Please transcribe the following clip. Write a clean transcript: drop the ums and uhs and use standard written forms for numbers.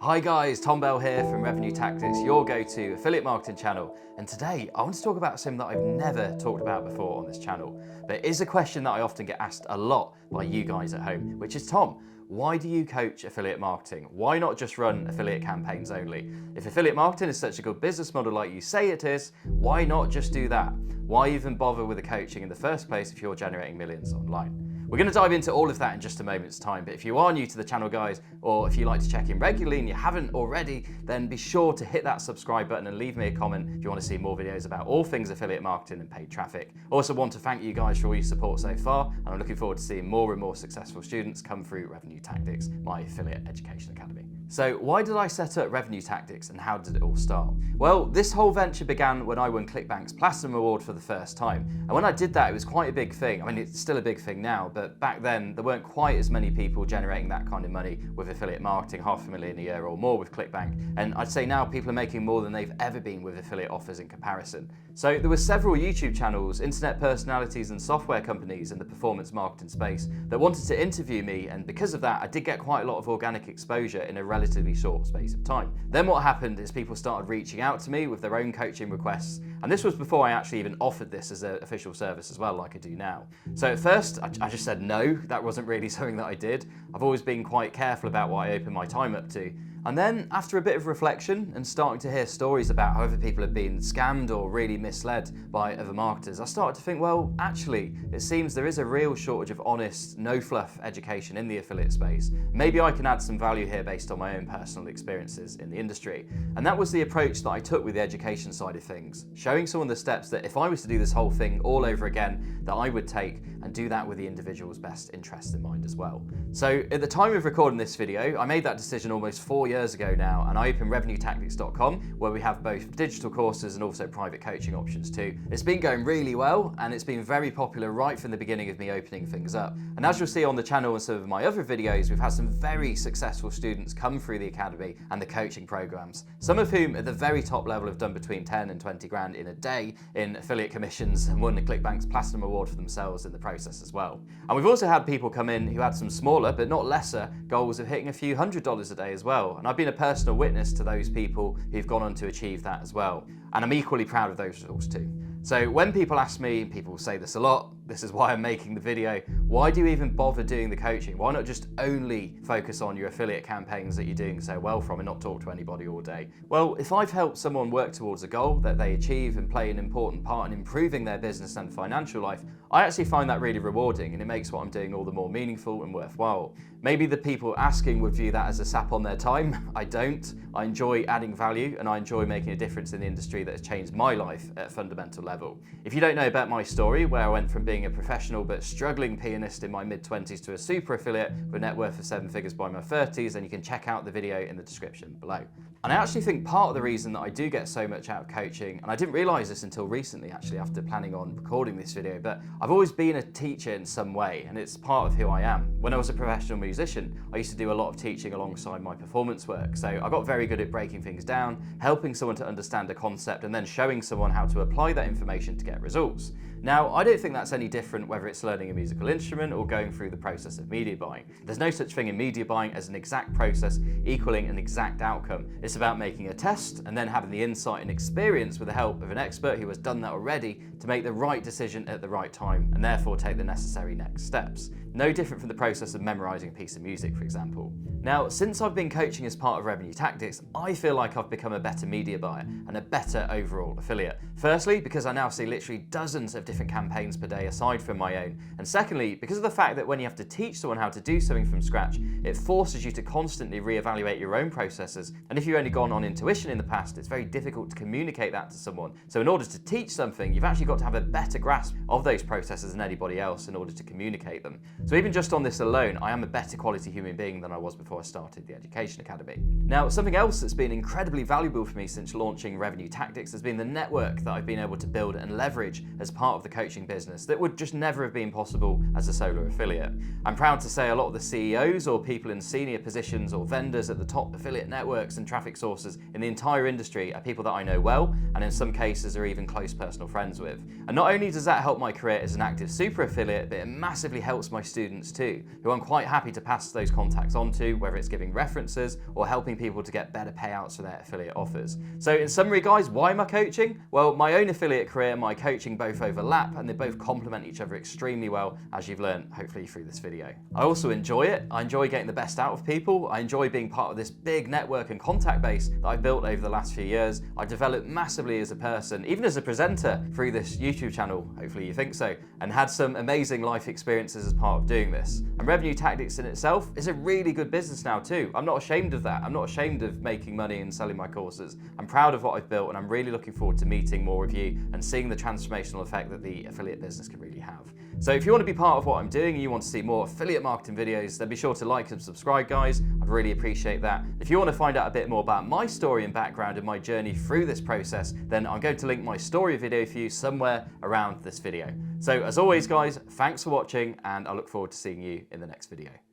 Hi guys, Tom Bell here from Revenue Tactics, your go-to affiliate marketing channel. And today I want to talk about something that I've never talked about before on this channel, but it is a question that I often get asked a lot by you guys at home, which is, Tom, why do you coach affiliate marketing? Why not just run affiliate campaigns only? If affiliate marketing is such a good business model like you say it is, why not just do that? Why even bother with the coaching in the first place if you're generating millions online? We're going to dive into all of that in just a moment's time, but if you are new to the channel, guys, or if you like to check in regularly and you haven't already, then be sure to hit that subscribe button and leave me a comment if you want to see more videos about all things affiliate marketing and paid traffic. Also want to thank you guys for all your support so far, and I'm looking forward to seeing more and more successful students come through Revenue Tactics, my affiliate education academy. So why did I set up Revenue Tactics and how did it all start? Well, this whole venture began when I won ClickBank's Platinum Award for the first time. And when I did that, it was quite a big thing. I mean, it's still a big thing now, but back then there weren't quite as many people generating that kind of money with affiliate marketing, $500,000 a year or more with ClickBank. And I'd say now people are making more than they've ever been with affiliate offers in comparison. So there were several YouTube channels, internet personalities and software companies in the performance marketing space that wanted to interview me, and because of that I did get quite a lot of organic exposure in a relatively short space of time. Then what happened is people started reaching out to me with their own coaching requests, and this was before I actually even offered this as an official service as well, like I do now. So at first I just said no, that wasn't really something that I did. I've always been quite careful about what I open my time up to. And then, after a bit of reflection and starting to hear stories about how other people have been scammed or really misled by other marketers, I started to think, well, actually, it seems there is a real shortage of honest, no-fluff education in the affiliate space. Maybe I can add some value here based on my own personal experiences in the industry. And that was the approach that I took with the education side of things, showing someone the steps that if I was to do this whole thing all over again, that I would take, and do that with the individual's best interest in mind as well. So at the time of recording this video, I made that decision almost 4 years ago now, and I opened revenuetactics.com, where we have both digital courses and also private coaching options too. It's been going really well, and it's been very popular right from the beginning of me opening things up. And as you'll see on the channel and some of my other videos, we've had some very successful students come through the academy and the coaching programs, some of whom at the very top level have done between 10 and 20 grand in a day in affiliate commissions and won the ClickBank's Platinum Award for themselves in the process as well. And we've also had people come in who had some smaller but not lesser goals of hitting a few $100s a day as well, and I've been a personal witness to those people who've gone on to achieve that as well, and I'm equally proud of those results too. So when people ask me, people say this a lot, this is why I'm making the video, why do you even bother doing the coaching? Why not just only focus on your affiliate campaigns that you're doing so well from and not talk to anybody all day? Well, if I've helped someone work towards a goal that they achieve and play an important part in improving their business and financial life, I actually find that really rewarding, and it makes what I'm doing all the more meaningful and worthwhile. Maybe the people asking would view that as a sap on their time. I don't. I enjoy adding value, and I enjoy making a difference in the industry that has changed my life at a fundamental level. If you don't know about my story, where I went from being a professional but struggling pianist in my mid-20s to a super affiliate with a net worth of 7 figures by my 30s, then you can check out the video in the description below. And I actually think part of the reason that I do get so much out of coaching, and I didn't realize this until recently actually after planning on recording this video, but I've always been a teacher in some way, and it's part of who I am. When I was a professional musician, I used to do a lot of teaching alongside my performance work, so I got very good at breaking things down, helping someone to understand a concept, and then showing someone how to apply that information to get results. Now, I don't think that's any different whether it's learning a musical instrument or going through the process of media buying. There's no such thing in media buying as an exact process equaling an exact outcome. It's about making a test and then having the insight and experience with the help of an expert who has done that already to make the right decision at the right time and therefore take the necessary next steps. No different from the process of memorizing a piece of music, for example. Now, since I've been coaching as part of Revenue Tactics, I feel like I've become a better media buyer and a better overall affiliate. Firstly, because I now see literally dozens of different campaigns per day aside from my own. And secondly, because of the fact that when you have to teach someone how to do something from scratch, it forces you to constantly reevaluate your own processes. And if you've only gone on intuition in the past, it's very difficult to communicate that to someone. So in order to teach something, you've actually got to have a better grasp of those processes than anybody else in order to communicate them. So even just on this alone, I am a better quality human being than I was before I started the Education Academy. Now, something else that's been incredibly valuable for me since launching Revenue Tactics has been the network that I've been able to build and leverage as part of the coaching business that that would just never have been possible as a solo affiliate. I'm proud to say a lot of the CEOs or people in senior positions or vendors at the top affiliate networks and traffic sources in the entire industry are people that I know well, and in some cases are even close personal friends with. And not only does that help my career as an active super affiliate, but it massively helps my students too, who I'm quite happy to pass those contacts on to, whether it's giving references or helping people to get better payouts for their affiliate offers. So in summary guys, why am I coaching? Well, my own affiliate career and my coaching both overlap, and they both complement each other extremely well, as you've learned hopefully through this video. I also enjoy it. I enjoy getting the best out of people. I enjoy being part of this big network and contact base that I've built over the last few years. I've developed massively as a person, even as a presenter through this YouTube channel, hopefully you think so, and had some amazing life experiences as part of doing this. And Revenue Tactics in itself is a really good business now too. I'm not ashamed of that. I'm not ashamed of making money and selling my courses. I'm proud of what I've built, and I'm really looking forward to meeting more of you and seeing the transformational effect that the affiliate business can really have. So if you want to be part of what I'm doing and you want to see more affiliate marketing videos, then be sure to like and subscribe guys. I'd really appreciate that. If you want to find out a bit more about my story and background and my journey through this process, then I'm going to link my story video for you somewhere around this video. So as always guys, thanks for watching, and I look forward to seeing you in the next video.